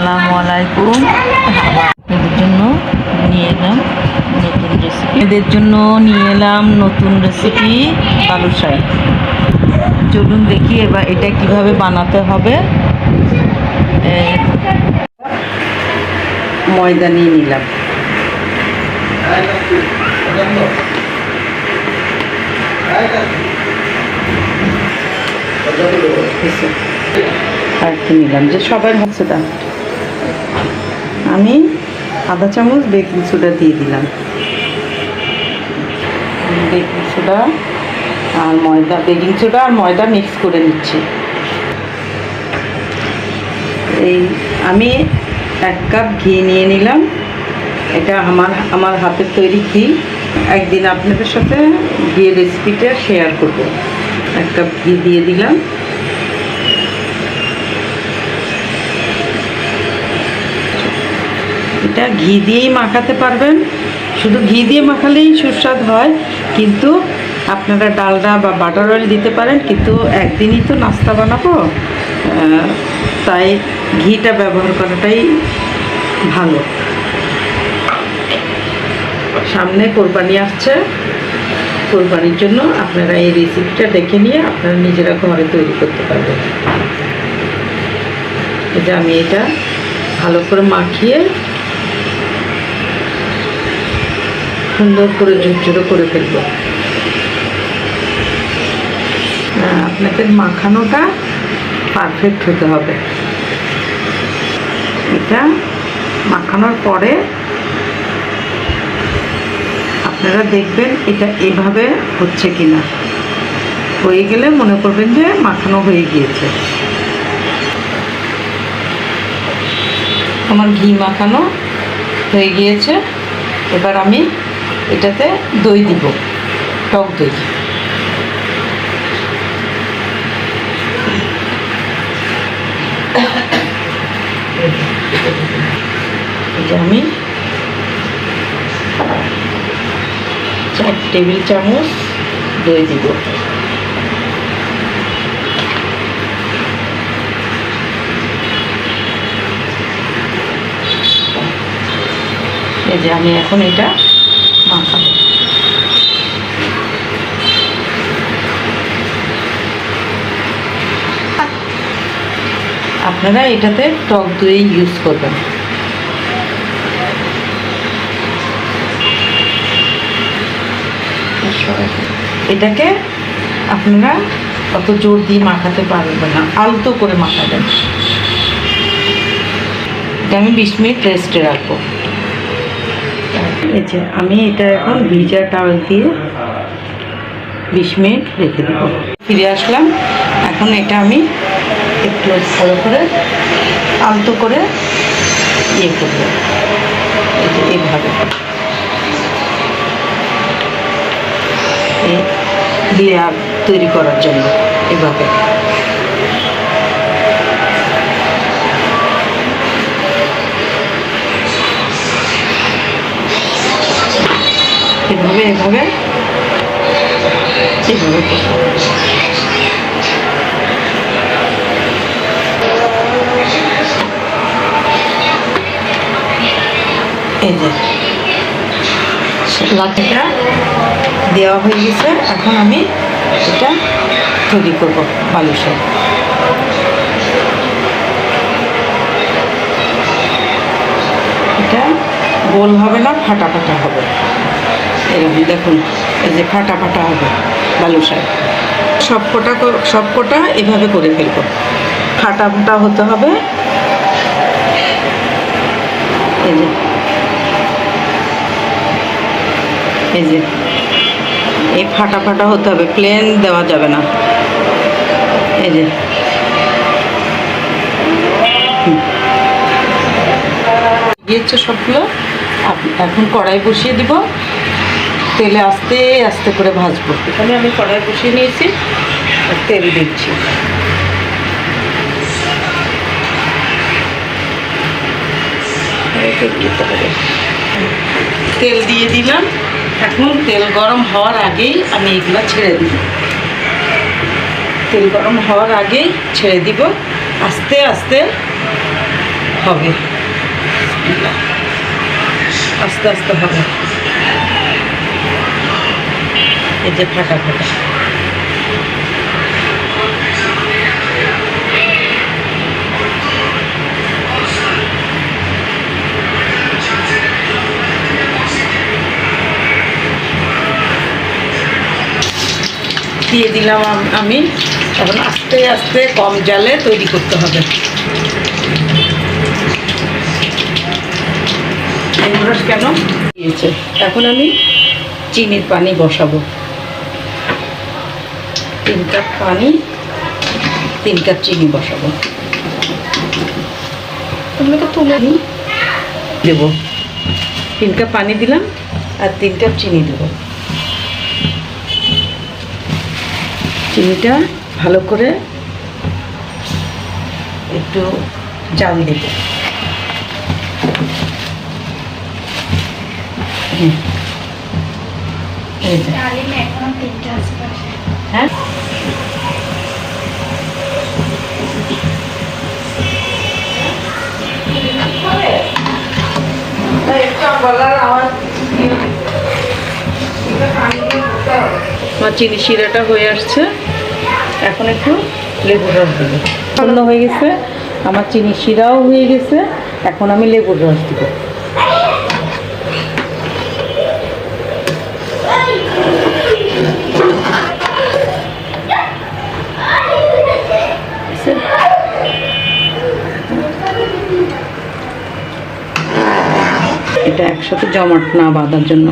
আসসালামু আলাইকুম। আপনাদের জন্য নিয়ে এলাম নতুন রেসিপি বালুশাই। চলুন দেখি এবার এটা কিভাবে বানাতে হবে। ময়দা নিয়ে নিলাম, আর কি নিলাম যে সবার হচ্ছে তা আমি আধা চামচ বেকিং সোডা দিয়ে দিলাম। বেকিং সোডা আর ময়দা মিক্স করে নিচ্ছি। এই আমি 1 কাপ ঘি নিয়ে নিলাম। এটা আমার হাতের তৈরি ঘি। একদিন আপনাদের সাথে ঘিয়ের রেসিপিটা শেয়ার করব। 1 কাপ ঘি দিয়ে দিলাম। এটা ঘি দিয়েই মাখাতে পারবেন, শুধু ঘি দিয়ে মাখালেই সুস্বাদ হয়, কিন্তু আপনারা ডালডা বা বাটার অয়েল দিতে পারেন। কিন্তু একদিনই তো নাস্তা বানাবো, তাই ঘিটা ব্যবহার করাটাই ভালো। সামনে কোরবানি আসছে, কোরবানির জন্য আপনারা এই রেসিপিটা দেখে নিয়ে আপনারা নিজেরা ঘরে তৈরি করতে পারবেন। এই যে আমি এটা ভালো করে মাখিয়ে সুন্দর করে ঝুরঝুরো করে ফেলব। আপনাদের মাখানোটা পারফেক্ট হতে হবে। এটা মাখানোর পরে আপনারা দেখবেন এটা এভাবে হচ্ছে কিনা। হয়ে গেলে মনে করবেন যে মাখানো হয়ে গিয়েছে। আমার ঘি মাখানো হয়ে গিয়েছে। এবার আমি এটাতে দই দিব, টক দই। এটা আমি 4 টেবিল চামচ দই দিব। এই যে আমি এখন এটা মাখাবো। আপনারা এটাতে টক দই ইউজ করবেন। এটাকে আপনারা অত জোর দিয়ে মাখাতে পারবেন না, আলতো করে মাখাবেন। এটা আমি 20 মিনিট রেস্টে রাখবো। এই যে আমি এটা এখন ভিজা টাওয়েল দিয়ে 20 মিনিট রেখে দেবো। ফিরে আসলাম। এখন এটা আমি একটু ভালো করে আলতো করে ইয়ে করবো। এই যে এইভাবে লেয়ার তৈরি করার জন্য এভাবে। এভাবে এভাবে এভাবে এই যে লাঠিটা দেওয়া হয়ে গেছে। এখন আমি এটা তৈরি করব বালুশাই। এটা গোল হবে না, ফাটা ফাটা হবে। এরকম দেখুন, এই যে ফাটা ফাটা হবে বালুশাই। সবকটা এভাবে করে ফেলব। ফাটা ফাটা হতে হবে। এই যে এই যে এই ফাটা ফাটা হতে হবে, প্লেন দেওয়া যাবে না। এই যে গিয়েছে সবগুলো। এখন কড়াই বসিয়ে দিব, তেলে আস্তে আস্তে করে ভাজবো। এখানে আমি কড়াই বসিয়ে নিয়েছি, তেল দিচ্ছি। তেল দিয়ে দিলাম। এখন তেল গরম হওয়ার আগেই আমি এগুলা ছেড়ে দিব। তেল গরম হওয়ার আগেই ছেড়ে দিব। আস্তে আস্তে হবে, আস্তে আস্তে হবে। এই যে ফাটা ফাটা, দিয়ে দিলাম আমি। এখন আস্তে আস্তে কম জালে তৈরি করতে হবে। লেবুর রস কেন দিয়েছে? এখন আমি চিনির পানি বসাবো। 3 কাপ পানি, 3 কাপ চিনি বসাবো। এগুলোকে তুলে নিই, দেবো। 3 কাপ পানি দিলাম আর 3 কাপ চিনি দেবো। চিনিটা ভালো করে একটু জাল দেব। হ্যাঁ, আমার চিনি শিরাটা হয়ে আসছে। এখন একটু লেবুর রস দেবো। পূর্ণ হয়ে গেছে, আমার চিনি শিরাও হয়ে গেছে। এখন আমি লেবুর রস দেবো। এটা একসাথে জমাট না বাঁধার জন্য।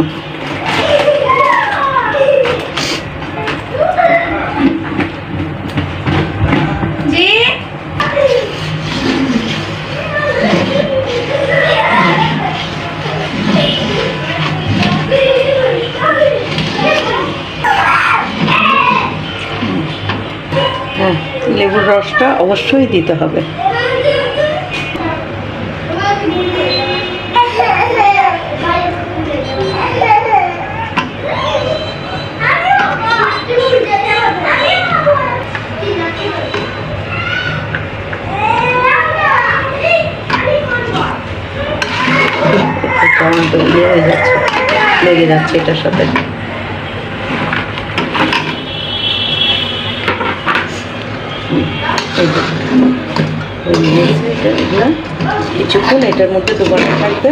লেবুর রসটা অবশ্যই দিতে হবে। হয়ে যাচ্ছে, লেগে যাচ্ছে এটার সাথে। কিছুক্ষণ এটার মধ্যে দোকানে থাকবে।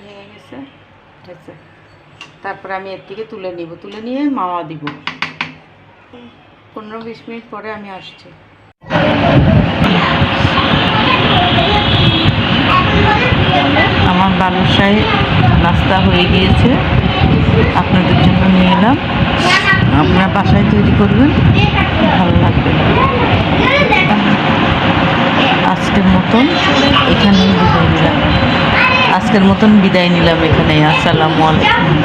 ভেঙে গেছে, তারপরে আমি এর থেকে তুলে নিব। তুলে নিয়ে মাওয়া দিব। 15-20 মিনিট পরে আমি আসছি। আমার বালুশাহী নাস্তা হয়ে গিয়েছে, আপনাদের জন্য নিয়ে এলাম। আপনারা বাসায় তৈরি করবেন, ভালো লাগবে। আজকের মতন এখানেই বিদায় নিলাম। আজকের মতন বিদায় নিলাম এখানেই। আসসালামু আলাইকুম।